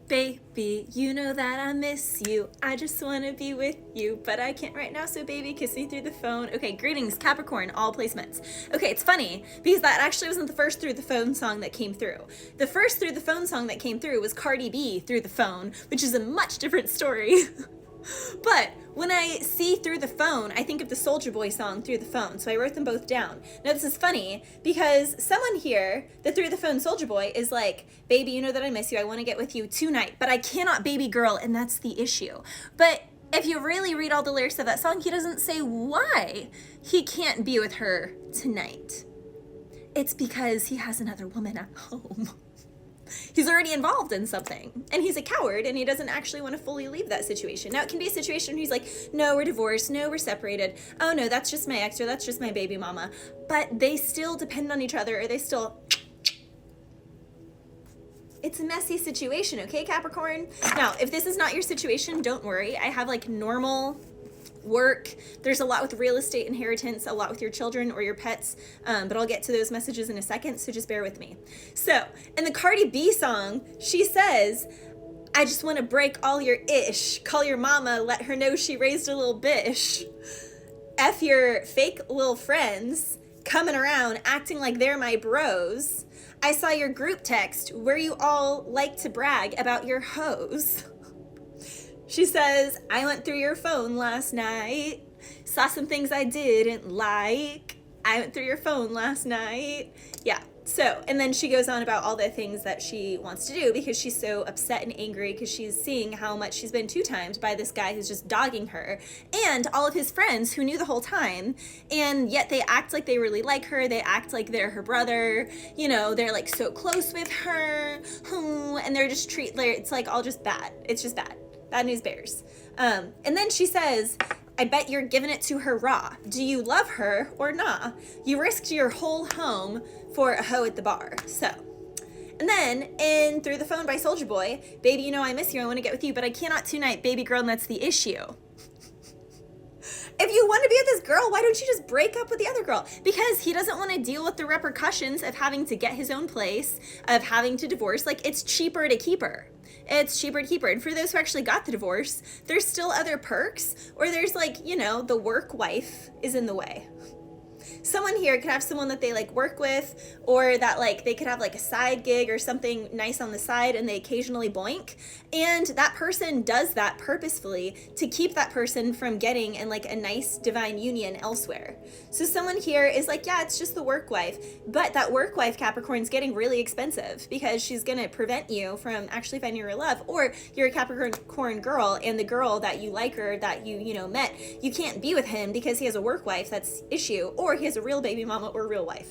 Baby, you know that I miss you. I just want to be with you, but I can't right now, so baby, kiss me through the phone. Okay, greetings, Capricorn, all placements. Okay, it's funny, because that actually wasn't the first Through the Phone song that came through. The first Through the Phone song that came through was Cardi B, Through the Phone, which is a much different story. But when I see Through the Phone, I think of the Soulja Boy song, Through the Phone, so I wrote them both down. Now this is funny, because someone here, the Through the Phone Soulja Boy, is like, baby, you know that I miss you, I want to get with you tonight, but I cannot, baby girl, and that's the issue. But if you really read all the lyrics of that song, he doesn't say why he can't be with her tonight. It's because he has another woman at home. He's already involved in something, and he's a coward, and he doesn't actually want to fully leave that situation. Now, it can be a situation where he's like, no, we're divorced, no, we're separated, oh no, that's just my ex, or that's just my baby mama, but they still depend on each other, or they still... It's a messy situation, okay, Capricorn? Now, if this is not your situation, don't worry. I have like normal work. There's a lot with real estate inheritance, a lot with your children or your pets, but I'll get to those messages in a second, so just bear with me. So, in the Cardi B song, she says, I just want to break all your ish, call your mama, let her know she raised a little bish. F your fake little friends coming around acting like they're my bros. I saw your group text where you all like to brag about your hoes. She says, I went through your phone last night, saw some things I didn't like. I went through your phone last night. Yeah, so, and then she goes on about all the things that she wants to do because she's so upset and angry because she's seeing how much she's been two-timed by this guy who's just dogging her and all of his friends who knew the whole time, and yet they act like they really like her. They act like they're her brother. You know, they're like so close with her, and they're just it's like all just bad. It's just bad. Bad news bears. And then she says, I bet you're giving it to her raw. Do you love her or nah? You risked your whole home for a hoe at the bar. So, and then in Through the Phone by Soulja Boy, baby, you know I miss you, I want to get with you, but I cannot tonight, baby girl, and that's the issue. If you want to be with this girl, why don't you just break up with the other girl? Because he doesn't want to deal with the repercussions of having to get his own place, of having to divorce. Like, it's cheaper to keep her. It's cheaper to keep her. And for those who actually got the divorce, there's still other perks, or there's like, you know, the work wife is in the way. Someone here could have someone that they like work with, or that like they could have like a side gig or something nice on the side and they occasionally boink, and that person does that purposefully to keep that person from getting in like a nice divine union elsewhere. So someone here is like, yeah, it's just the work wife, but that work wife, Capricorn's getting really expensive because she's gonna prevent you from actually finding your love. Or you're a Capricorn girl and the girl that you like or that you know met, you can't be with him because he has a work wife, that's issue, or he has a real baby mama or real wife.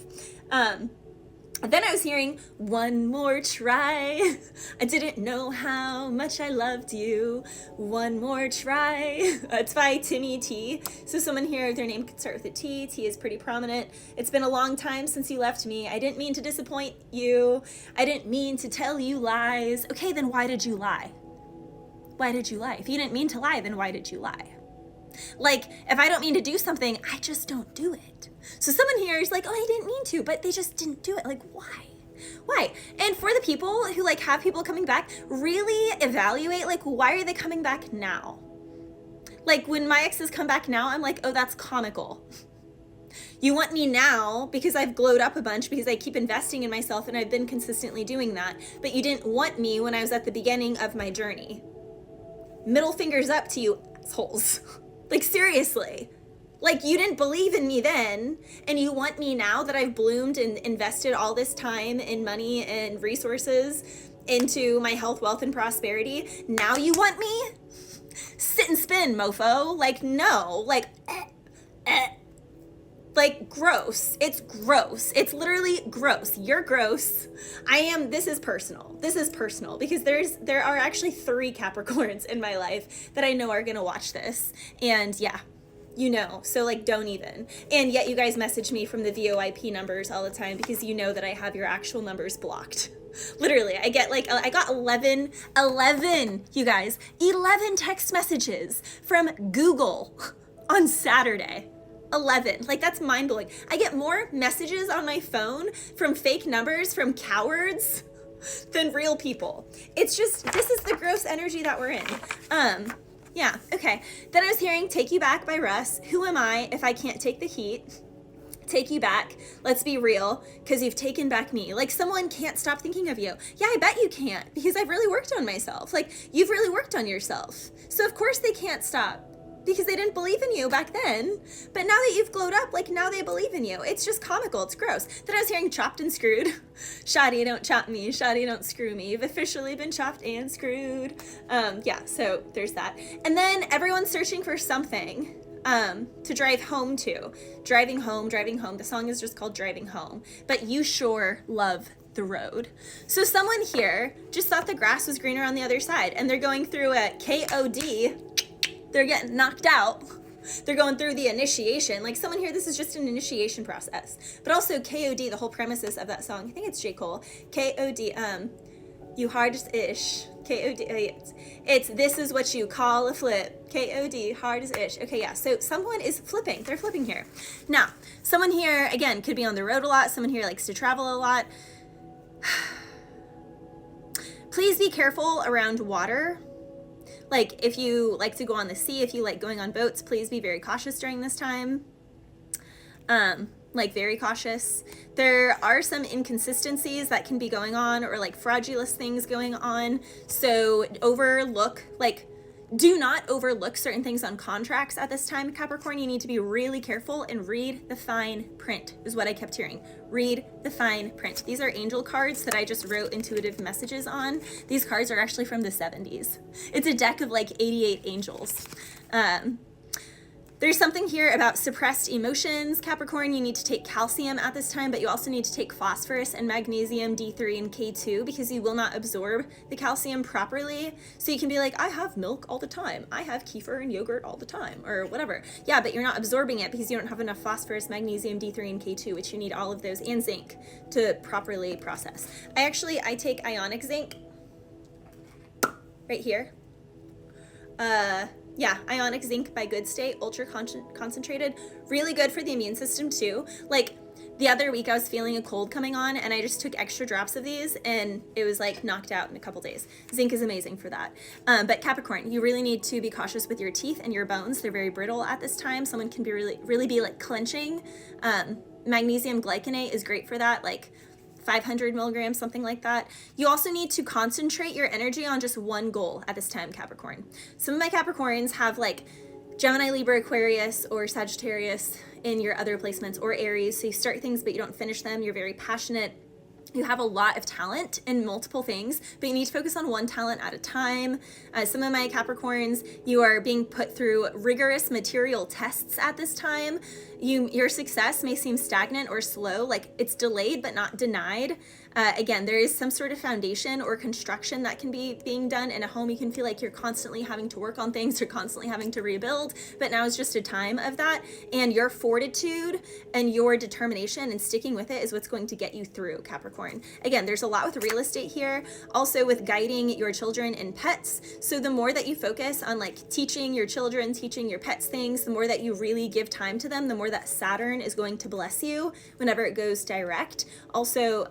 Then I was hearing one more try. I didn't know how much I loved you. One more try. It's by Timmy T. So someone here, their name could start with a T. T is pretty prominent. It's been a long time since you left me. I didn't mean to disappoint you. I didn't mean to tell you lies. Okay, then why did you lie? Why did you lie? If you didn't mean to lie, then why did you lie? Like, if I don't mean to do something, I just don't do it. So someone here is like, oh, I didn't mean to, but they just didn't do it. Like, why? Why? And for the people who like have people coming back, really evaluate, like, why are they coming back now? Like, when my exes come back now, I'm like, oh, that's comical. You want me now because I've glowed up a bunch because I keep investing in myself and I've been consistently doing that, but you didn't want me when I was at the beginning of my journey. Middle fingers up to you assholes. Like, seriously. Like, you didn't believe in me then, and you want me now that I've bloomed and invested all this time and money and resources into my health, wealth, and prosperity. Now you want me? Sit and spin, mofo. Like, no. Like, like, gross. It's gross. It's literally gross. You're gross. This is personal. This is personal because there are actually 3 Capricorns in my life that I know are gonna watch this. And yeah, you know, so like, don't even. And yet you guys message me from the VoIP numbers all the time because you know that I have your actual numbers blocked. Literally, I get like, I got 11, you guys, 11 text messages from Google on Saturday. 11. Like, that's mind-blowing. I get more messages on my phone from fake numbers from cowards than real people. It's just, this is the gross energy that we're in. Yeah, okay. Then I was hearing Take You Back by Russ. Who am I if I can't take the heat? Take you back. Let's be real, because you've taken back me. Like, someone can't stop thinking of you. Yeah, I bet you can't, because I've really worked on myself. Like, you've really worked on yourself. So of course they can't stop, because they didn't believe in you back then. But now that you've glowed up, like, now they believe in you. It's just comical. It's gross. Then I was hearing Chopped and Screwed. Shoddy, don't chop me. Shoddy, don't screw me. You've officially been chopped and screwed. Yeah, so there's that. And then everyone's searching for something to drive home to. Driving home. The song is just called Driving Home. But you sure love the road. So someone here just thought the grass was greener on the other side, and they're going through a KOD. They're getting knocked out. They're going through the initiation. Like, someone here, this is just an initiation process. But also KOD, the whole premises of that song, I think it's J. Cole. KOD, you hardest-ish. KOD, it's this is what you call a flip. KOD, hardest-ish. Okay, yeah, so someone is flipping. They're flipping here. Now, someone here, again, could be on the road a lot. Someone here likes to travel a lot. Please be careful around water. Like, if you like to go on the sea, if you like going on boats, please be very cautious during this time. Like, very cautious. There are some inconsistencies that can be going on, or like fraudulent things going on. So do not overlook certain things on contracts at this time, Capricorn. You need to be really careful and read the fine print, is what I kept hearing. Read the fine print. These are angel cards that I just wrote intuitive messages on. These cards are actually from the 70s. It's a deck of like 88 angels. There's something here about suppressed emotions, Capricorn. You need to take calcium at this time, but you also need to take phosphorus and magnesium, D3 and K2, because you will not absorb the calcium properly. So you can be like, I have milk all the time. I have kefir and yogurt all the time, or whatever. Yeah, but you're not absorbing it because you don't have enough phosphorus, magnesium, D3 and K2, which you need all of those, and zinc to properly process. I take ionic zinc right here. Yeah, ionic zinc by Good State, ultra concentrated, really good for the immune system too. Like, the other week I was feeling a cold coming on, and I just took extra drops of these, and it was like knocked out in a couple days. Zinc is amazing for that. But Capricorn, you really need to be cautious with your teeth and your bones. They're very brittle at this time. Someone can be really be like clenching. Magnesium glycinate is great for that, like 500 milligrams, something like that. You also need to concentrate your energy on just one goal at this time, Capricorn. Some of my Capricorns have like Gemini, Libra, Aquarius, or Sagittarius in your other placements, or Aries. So you start things, but you don't finish them. You're very passionate. You have a lot of talent in multiple things, but you need to focus on one talent at a time. Some of my Capricorns, you are being put through rigorous material tests at this time. Your success may seem stagnant or slow, like it's delayed but not denied. Again, there is some sort of foundation or construction that can be being done in a home. You can feel like you're constantly having to work on things, you're constantly having to rebuild, but now is just a time of that. And your fortitude and your determination and sticking with it is what's going to get you through, Capricorn. Again, there's a lot with real estate here, also with guiding your children and pets. So the more that you focus on like teaching your children, teaching your pets things, the more that you really give time to them, the more that Saturn is going to bless you whenever it goes direct. Also,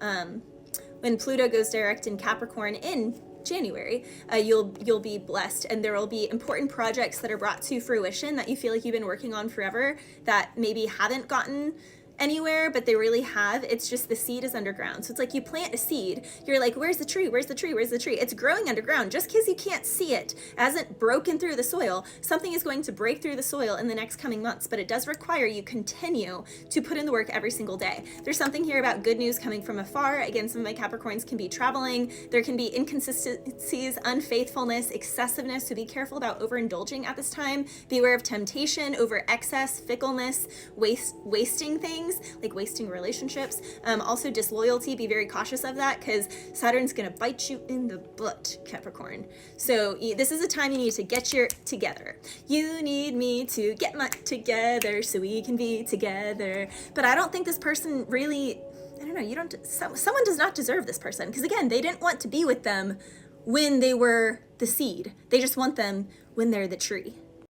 when Pluto goes direct in Capricorn in January, you'll be blessed, and there will be important projects that are brought to fruition that you feel like you've been working on forever that maybe haven't gotten anywhere, but they really have. It's just the seed is underground. So it's like you plant a seed, you're like, where's the tree? Where's the tree? Where's the tree? It's growing underground. Just because you can't see it, hasn't broken through the soil, something is going to break through the soil in the next coming months, but it does require you continue to put in the work every single day. There's something here about good news coming from afar. Again, some of my Capricorns can be traveling. There can be inconsistencies, unfaithfulness, excessiveness, so be careful about overindulging at this time. Beware of temptation, over excess, fickleness, wasting things, like wasting relationships. Also disloyalty, be very cautious of that, because Saturn's gonna bite you in the butt, Capricorn. So this is a time you need to get your together. You need me to get my together so we can be together. But I don't think this person really, I don't know, someone does not deserve this person, because again, they didn't want to be with them when they were the seed. They just want them when they're the tree.